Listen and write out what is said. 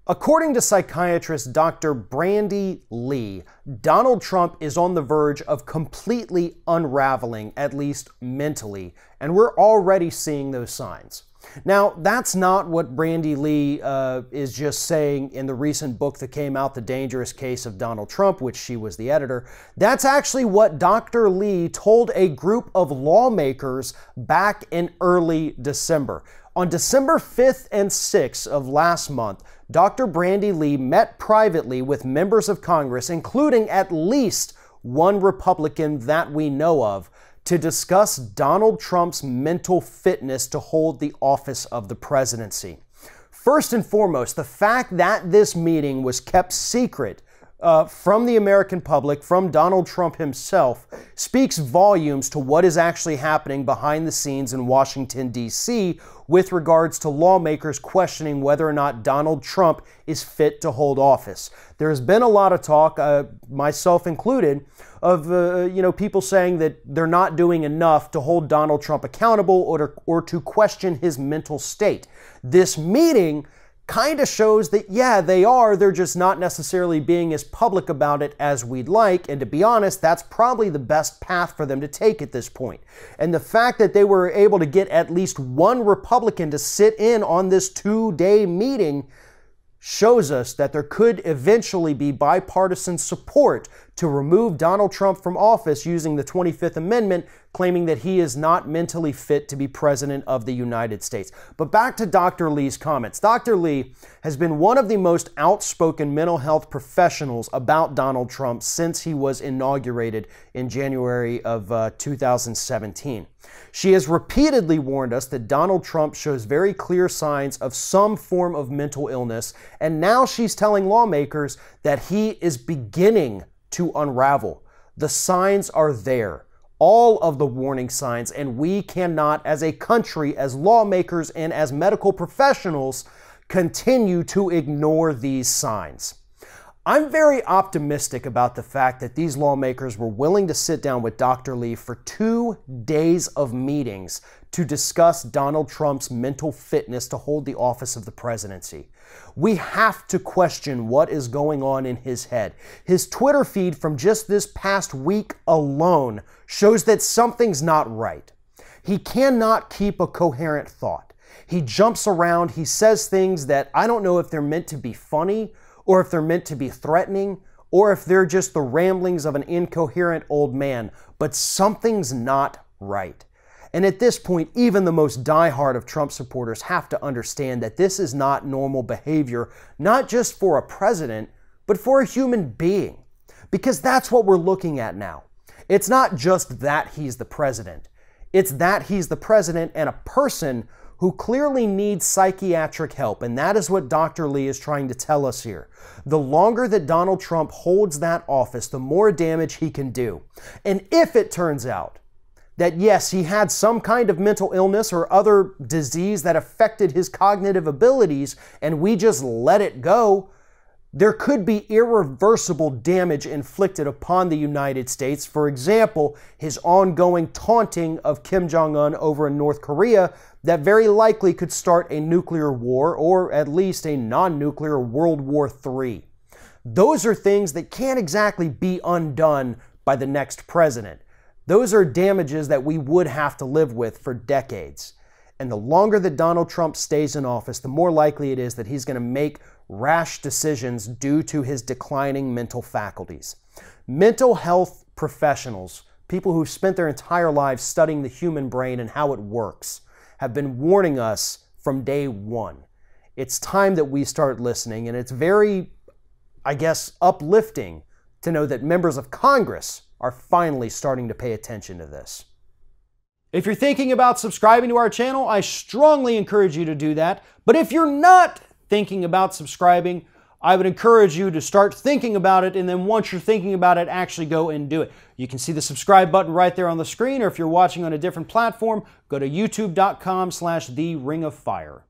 According to psychiatrist Dr. Brandy Lee, Donald Trump is on the verge of completely unraveling, at least mentally, and we're already seeing those signs. Now, that's not what Brandy Lee is just saying in the recent book that came out, The Dangerous Case of Donald Trump, which she was the editor. That's actually what Dr. Lee told a group of lawmakers back in early December. On December 5th and 6th of last month, Dr. Brandy Lee met privately with members of Congress, including at least one Republican that we know of, to discuss Donald Trump's mental fitness to hold the office of the presidency. First and foremost, the fact that this meeting was kept secret from the American public, from Donald Trump himself, speaks volumes to what is actually happening behind the scenes in Washington, D.C. with regards to lawmakers questioning whether or not Donald Trump is fit to hold office. There's been a lot of talk, myself included, of people saying that they're not doing enough to hold Donald Trump accountable or to question his mental state. This meeting kind of shows that, yeah, they are. They're just not necessarily being as public about it as we'd like. And to be honest, that's probably the best path for them to take at this point. And the fact that they were able to get at least one Republican to sit in on this two-day meeting shows us that there could eventually be bipartisan support to remove Donald Trump from office using the 25th Amendment, claiming that he is not mentally fit to be president of the United States. But back to Dr. Lee's comments. Dr. Lee has been one of the most outspoken mental health professionals about Donald Trump since he was inaugurated in January of 2017. She has repeatedly warned us that Donald Trump shows very clear signs of some form of mental illness, and now she's telling lawmakers that he is beginning to unravel. The signs are there, all of the warning signs, and we cannot, as a country, as lawmakers, and as medical professionals, continue to ignore these signs. I'm very optimistic about the fact that these lawmakers were willing to sit down with Dr. Lee for 2 days of meetings to discuss Donald Trump's mental fitness to hold the office of the presidency. We have to question what is going on in his head. His Twitter feed from just this past week alone shows that something's not right. He cannot keep a coherent thought. He jumps around, he says things that I don't know if they're meant to be funny, or if they're meant to be threatening, or if they're just the ramblings of an incoherent old man, but something's not right. And at this point, even the most diehard of Trump supporters have to understand that this is not normal behavior, not just for a president, but for a human being. Because that's what we're looking at now. It's not just that he's the president. It's that he's the president and a person who clearly needs psychiatric help, and that is what Dr. Lee is trying to tell us here. The longer that Donald Trump holds that office, the more damage he can do. And if it turns out that, yes, he had some kind of mental illness or other disease that affected his cognitive abilities, and we just let it go, there could be irreversible damage inflicted upon the United States. For example, his ongoing taunting of Kim Jong-un over in North Korea that very likely could start a nuclear war, or at least a non-nuclear World War III. Those are things that can't exactly be undone by the next president. Those are damages that we would have to live with for decades. And the longer that Donald Trump stays in office, the more likely it is that he's going to make rash decisions due to his declining mental faculties. Mental health professionals, people who've spent their entire lives studying the human brain and how it works, have been warning us from day one. It's time that we start listening, and it's very, I guess, uplifting to know that members of Congress are finally starting to pay attention to this. If you're thinking about subscribing to our channel, I strongly encourage you to do that. But if you're not thinking about subscribing, I would encourage you to start thinking about it, and then once you're thinking about it, actually go and do it. You can see the subscribe button right there on the screen, or if you're watching on a different platform, go to youtube.com/theringoffire.